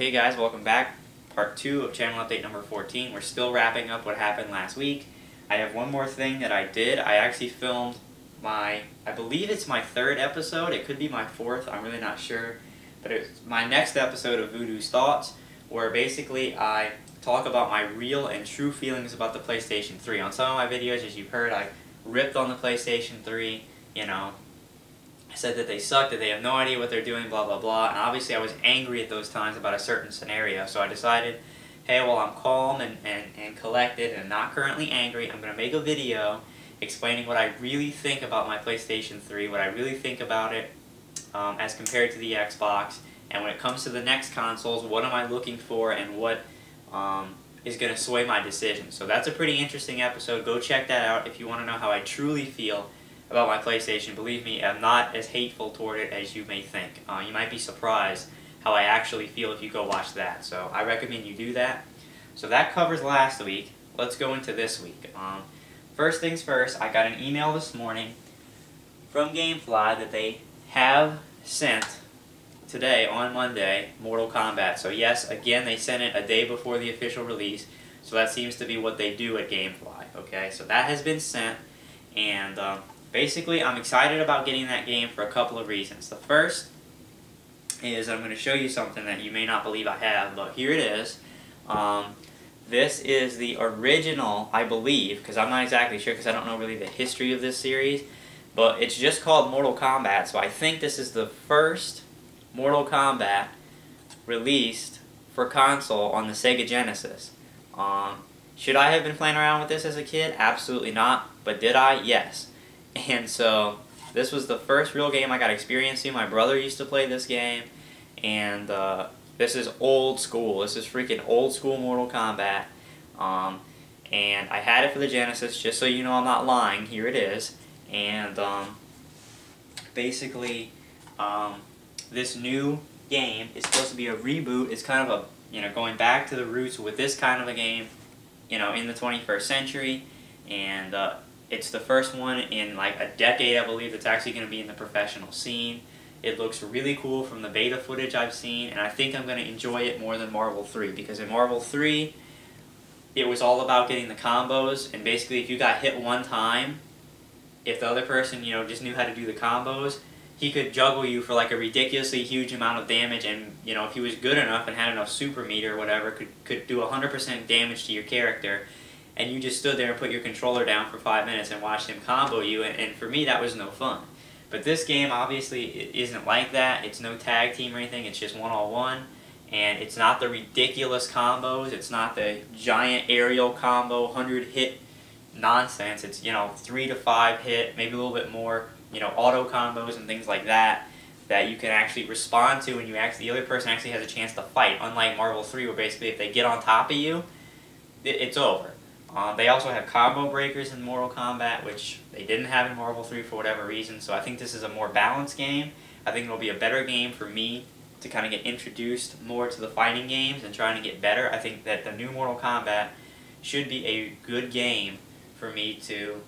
Okay guys, welcome back. Part 2 of channel update number 14. We're still wrapping up what happened last week. I have one more thing that I did. I actually filmed I believe it's my 3rd episode. It could be my 4th, I'm really not sure. But it's my next episode of Voodoo's Thoughts, where basically I talk about my real and true feelings about the PlayStation 3. On some of my videos, as you've heard, I ripped on the PlayStation 3, you know. I said that they suck, that they have no idea what they're doing, blah, blah, blah. And obviously I was angry at those times about a certain scenario. So I decided, hey, well, I'm calm and collected and not currently angry. I'm going to make a video explaining what I really think about my PlayStation 3, what I really think about it as compared to the Xbox. And when it comes to the next consoles, what am I looking for and what is going to sway my decision. So that's a pretty interesting episode. Go check that out if you want to know how I truly feel about my PlayStation. Believe me, I'm not as hateful toward it as you may think. You might be surprised how I actually feel if you go watch that. So I recommend you do that. So that covers last week. Let's go into this week. First things first, I got an email this morning from GameFly that they have sent today, on Monday, Mortal Kombat. So yes, again, they sent it a day before the official release. So that seems to be what they do at GameFly. Okay, so that has been sent, and basically, I'm excited about getting that game for a couple of reasons. The first is I'm going to show you something that you may not believe I have, but here it is. This is the original, I believe, because I'm not exactly sure because I don't know really the history of this series, but it's just called Mortal Kombat, so I think this is the first Mortal Kombat released for console on the Sega Genesis. Should I have been playing around with this as a kid? Absolutely not, but did I? Yes. And so, this was the first real game I got experience in. My brother used to play this game, and this is old school. This is freaking old school Mortal Kombat. And I had it for the Genesis, just so you know I'm not lying. Here it is. And basically, this new game is supposed to be a reboot. It's kind of a, going back to the roots with this kind of a game, in the 21st century. And it's the first one in like a decade, I believe, that's actually going to be in the professional scene. It looks really cool from the beta footage I've seen, and I think I'm going to enjoy it more than Marvel 3, because in Marvel 3, it was all about getting the combos, and basically if you got hit one time, if the other person, just knew how to do the combos, he could juggle you for like a ridiculously huge amount of damage, and, if he was good enough and had enough super meat or whatever, could do 100% damage to your character. And you just stood there and put your controller down for 5 minutes and watched him combo you, and for me that was no fun. But this game obviously isn't like that. It's no tag team or anything, it's just one-on-one, and it's not the ridiculous combos, it's not the giant aerial combo, 100 hit nonsense. It's, 3 to 5 hit, maybe a little bit more, auto combos and things like that you can actually respond to, and the other person actually has a chance to fight, unlike Marvel 3, where basically if they get on top of you, it's over. They also have combo breakers in Mortal Kombat, which they didn't have in Marvel 3 for whatever reason, so I think this is a more balanced game. I think it'll be a better game for me to kind of get introduced more to the fighting games and trying to get better. I think that the new Mortal Kombat should be a good game for me to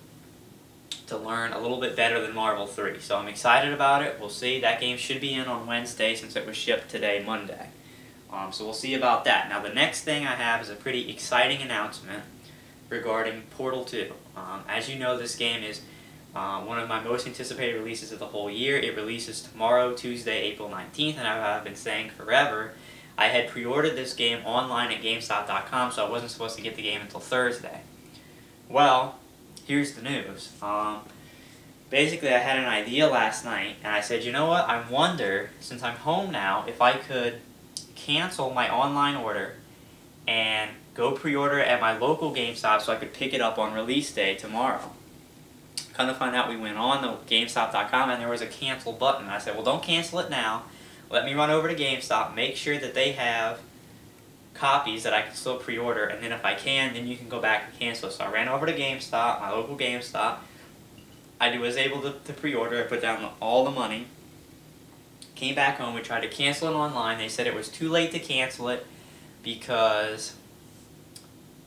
learn a little bit better than Marvel 3. So I'm excited about it. We'll see. That game should be in on Wednesday since it was shipped today, Monday. So we'll see about that. Now the next thing I have is a pretty exciting announcement regarding Portal 2. As you know, this game is one of my most anticipated releases of the whole year. It releases tomorrow, Tuesday, April 19th, and I've been saying forever. I had pre-ordered this game online at GameStop.com, so I wasn't supposed to get the game until Thursday. Well, here's the news. Basically, I had an idea last night, and I said, you know what, I wonder, since I'm home now, if I could cancel my online order and go pre-order it at my local GameStop so I could pick it up on release day tomorrow. Kind of find out, we went on the GameStop.com and there was a cancel button. I said, well, don't cancel it now. Let me run over to GameStop, make sure that they have copies that I can still pre-order, and then if I can, then you can go back and cancel it. So I ran over to GameStop, my local GameStop. I was able to pre-order. I put down all the money. Came back home, we tried to cancel it online. They said it was too late to cancel it because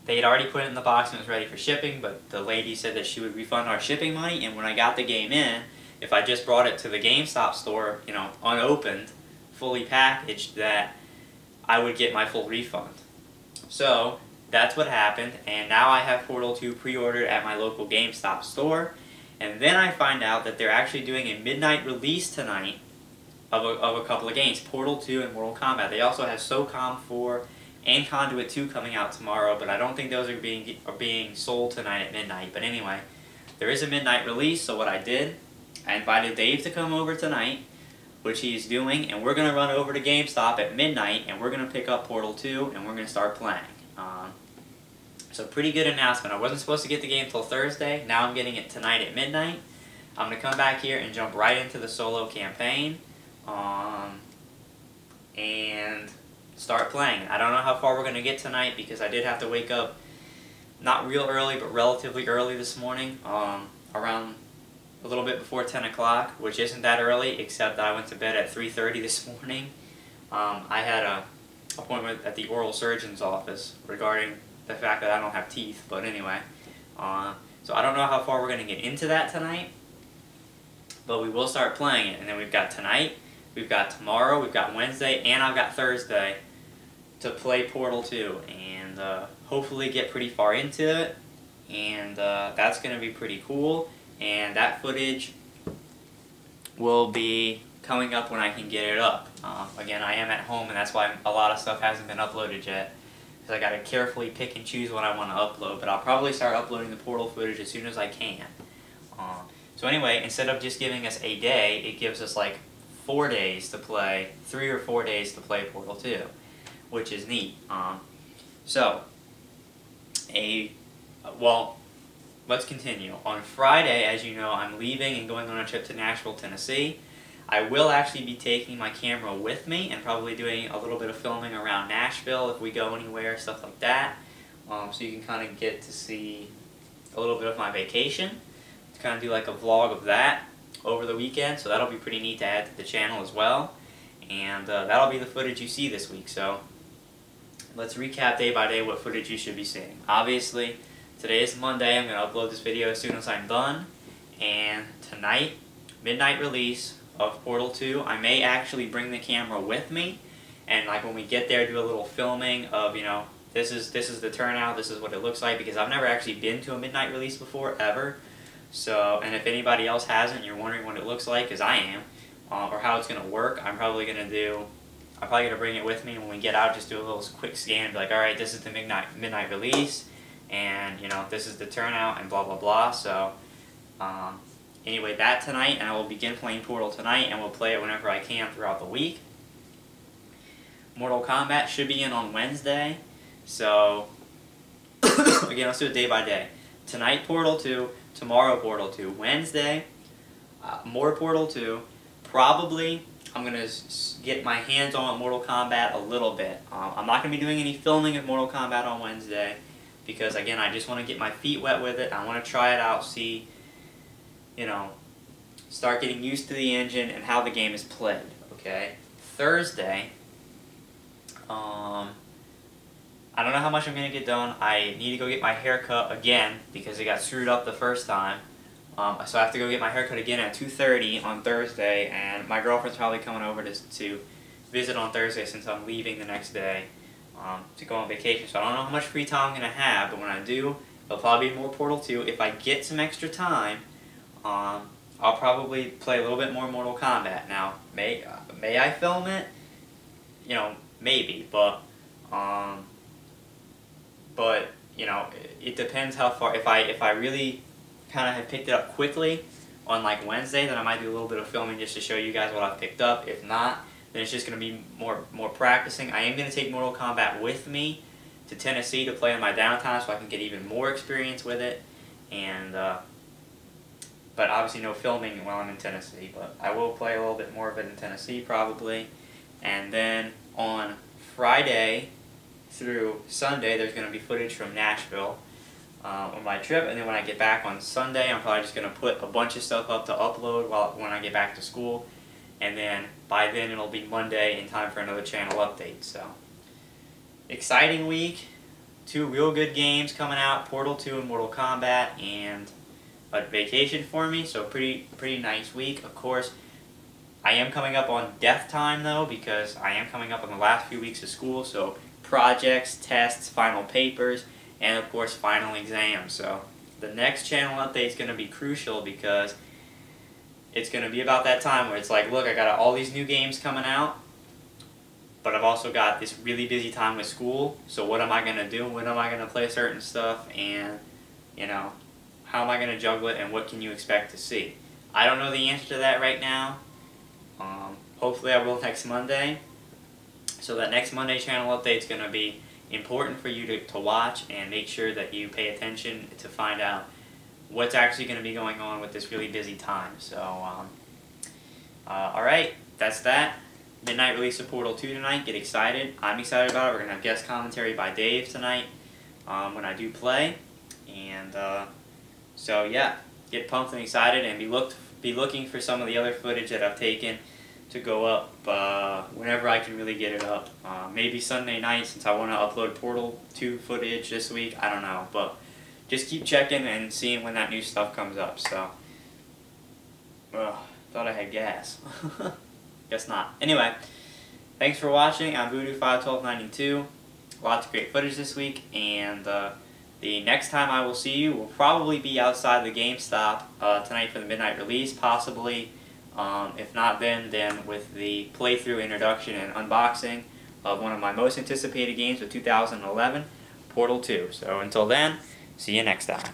they had already put it in the box and it was ready for shipping, but the lady said that she would refund our shipping money, and when I got the game in, if I just brought it to the GameStop store, unopened, fully packaged, that I would get my full refund. So that's what happened, and now I have Portal 2 pre-ordered at my local GameStop store, and then I find out that they're actually doing a midnight release tonight of a couple of games, Portal 2 and Mortal Kombat. They also have SOCOM 4 and Conduit 2 coming out tomorrow, but I don't think those are being sold tonight at midnight. But anyway, there is a midnight release, so what I did, I invited Dave to come over tonight, which he's doing, and we're going to run over to GameStop at midnight, and we're going to pick up Portal 2, and we're going to start playing. So pretty good announcement. I wasn't supposed to get the game till Thursday. Now I'm getting it tonight at midnight. I'm going to come back here and jump right into the solo campaign and start playing. I don't know how far we're going to get tonight because I did have to wake up not real early, but relatively early this morning, around a little bit before 10 o'clock, which isn't that early, except that I went to bed at 3:30 this morning. I had an appointment at the oral surgeon's office regarding the fact that I don't have teeth, but anyway. So I don't know how far we're going to get into that tonight, but we will start playing it. And then we've got tonight, we've got tomorrow, we've got Wednesday, and I've got Thursday to play Portal 2, and hopefully get pretty far into it, and that's going to be pretty cool. And that footage will be coming up when I can get it up. Again, I am at home, and that's why a lot of stuff hasn't been uploaded yet, because I got to carefully pick and choose what I want to upload. But I'll probably start uploading the Portal footage as soon as I can. So anyway, instead of just giving us a day, it gives us like 4 days to play, 3 or 4 days to play Portal 2, which is neat. Well, let's continue. On Friday, as you know, I'm leaving and going on a trip to Nashville, Tennessee. I will actually be taking my camera with me and probably doing a little bit of filming around Nashville if we go anywhere, stuff like that. So you can kind of get to see a little bit of my vacation. To kind of do like a vlog of that over the weekend, so that'll be pretty neat to add to the channel as well. And that'll be the footage you see this week. So let's recap day by day what footage you should be seeing. Obviously, today is Monday. I'm going to upload this video as soon as I'm done. And tonight, midnight release of Portal 2. I may actually bring the camera with me, and like when we get there, do a little filming of, you know, this is the turnout, this is what it looks like, because I've never actually been to a midnight release before, ever. So, and if anybody else hasn't, you're wondering what it looks like, because I am, or how it's going to work, I'm probably going to bring it with me, and when we get out, just do a little quick scan, be like, alright, this is the midnight release, and, you know, this is the turnout, and blah, blah, blah. So, anyway, that tonight, and I will begin playing Portal tonight, and we'll play it whenever I can throughout the week. Mortal Kombat should be in on Wednesday, so, again, let's do it day by day. Tonight, Portal 2, tomorrow, Portal 2, Wednesday, more Portal 2, probably I'm going to get my hands on Mortal Kombat a little bit. I'm not going to be doing any filming of Mortal Kombat on Wednesday, because, again, I just want to get my feet wet with it. I want to try it out, see, you know, start getting used to the engine and how the game is played, okay? Thursday, I don't know how much I'm going to get done. I need to go get my hair cut again because it got screwed up the first time. So I have to go get my hair cut again at 2:30 on Thursday, and my girlfriend's probably coming over to visit on Thursday since I'm leaving the next day to go on vacation. So I don't know how much free time I'm going to have, but when I do, it'll probably be more Portal 2. If I get some extra time, I'll probably play a little bit more Mortal Kombat. Now, may I film it? You know, maybe, but you know, it depends how far. If I really kind of have picked it up quickly on like Wednesday, then I might do a little bit of filming just to show you guys what I've picked up. If not, then it's just going to be more practicing. I am going to take Mortal Kombat with me to Tennessee to play in my downtime so I can get even more experience with it. And but obviously no filming while I'm in Tennessee, but I will play a little bit more of it in Tennessee probably. And then on Friday through Sunday, there's going to be footage from Nashville on my trip, and then when I get back on Sunday, I'm probably just going to put a bunch of stuff up to upload when I get back to school, and then by then it'll be Monday in time for another channel update. So, exciting week, 2 real good games coming out, Portal 2 and Mortal Kombat, and a vacation for me, so pretty nice week. Of course, I am coming up on death time though, because I am coming up on the last few weeks of school, so projects, tests, final papers, and of course final exams. So the next channel update is going to be crucial, because it's going to be about that time where it's like, look, I got all these new games coming out, but I've also got this really busy time with school, so what am I going to do? When am I going to play certain stuff? And, you know, how am I going to juggle it, and what can you expect to see? I don't know the answer to that right now. Hopefully I will next Monday. So that next Monday channel update is going to be important for you to watch, and make sure that you pay attention to find out what's actually going to be going on with this really busy time. So, alright, that's that. Midnight release of Portal 2 tonight. Get excited. I'm excited about it. We're going to have guest commentary by Dave tonight when I do play. And so yeah, get pumped and excited, and be looking for some of the other footage that I've taken to go up whenever I can really get it up. Maybe Sunday night, since I want to upload Portal 2 footage this week. I don't know, but just keep checking and seeing when that new stuff comes up. So, thought I had gas. Guess not. Anyway, thanks for watching. I'm Voodoo51292. Lots of great footage this week, and the next time I will see you will probably be outside the GameStop tonight for the midnight release, possibly. If not then with the playthrough, introduction, and unboxing of one of my most anticipated games of 2011, Portal 2. So until then, see you next time.